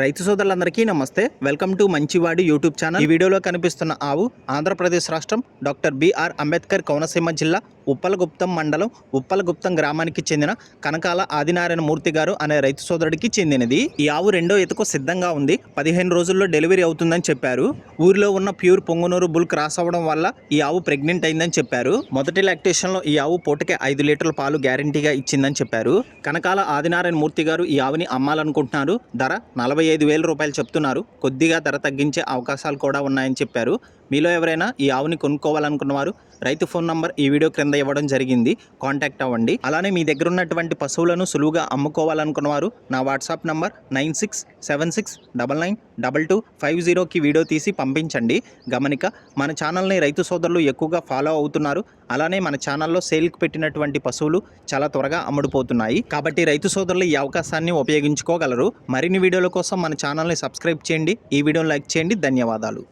రైతు సోదరులందరికీ నమస్తే. వెల్కమ్ టు మంచివాడి యూట్యూబ్ ఛానల్. ఈ వీడియోలో కనిపిస్తున్న ఆవు ఆంధ్రప్రదేశ్ రాష్ట్రం డాక్టర్ బిఆర్ అంబేద్కర్ కోనసీమ జిల్లా ఉప్పలగుప్తం మండలం ఉప్పలగుప్తం గ్రామానికి చెందిన కనకాల ఆదినారాయణ మూర్తి గారు అనే రైతు సోదరుడికి చెందినది. ఈ ఆవు రెండో ఈతకు సిద్ధంగా ఉంది. 15 రోజుల్లో డెలివరీ అవుతుందని చెప్పారు. ఊరిలో ఉన్న ప్యూర్ పొంగునూరు బుల్ క్రాస్ అవ్వడం వల్ల ఈ ఆవు ప్రెగ్నెంట్ అయిందని చెప్పారు. మొదటి లాక్టేషన్ లో ఈ ఆవు పూటకే 5 లీటర్ల పాలు గ్యారంటీగా ఇచ్చిందని చెప్పారు. కనకాల ఆదినారాయణ మూర్తి గారు ఈ ఆవుని అమ్మాలనుకుంటున్నారు. ధర 45,000 రూపాయలు చెప్తున్నారు. కొద్దిగా ధర తగ్గించే అవకాశాలు కూడా ఉన్నాయని చెప్పారు. మీలో ఎవరైనా ఈ ఆవుని కొనుక్కోవాలనుకున్న వారు రైతు ఫోన్ నంబర్ ఈ వీడియో క్రింద ఇవ్వడం జరిగింది. కాంటాక్ట్ అవ్వండి. అలానే మీ దగ్గర ఉన్నటువంటి పశువులను సులువుగా అమ్ముకోవాలనుకున్న వారు నా వాట్సాప్ నంబర్ 9676999250కి వీడియో తీసి పంపించండి. గమనిక, మన ఛానల్ని రైతు సోదరులు ఎక్కువగా ఫాలో అవుతున్నారు. అలానే మన ఛానల్లో సేల్కి పెట్టినటువంటి పశువులు చాలా త్వరగా అమ్ముడుపోతున్నాయి. కాబట్టి రైతు సోదరులు ఈ అవకాశాన్ని ఉపయోగించుకోగలరు. మరిన్ని వీడియోల కోసం మన ఛానల్ని సబ్స్క్రైబ్ చేయండి. ఈ వీడియోని లైక్ చేయండి. ధన్యవాదాలు.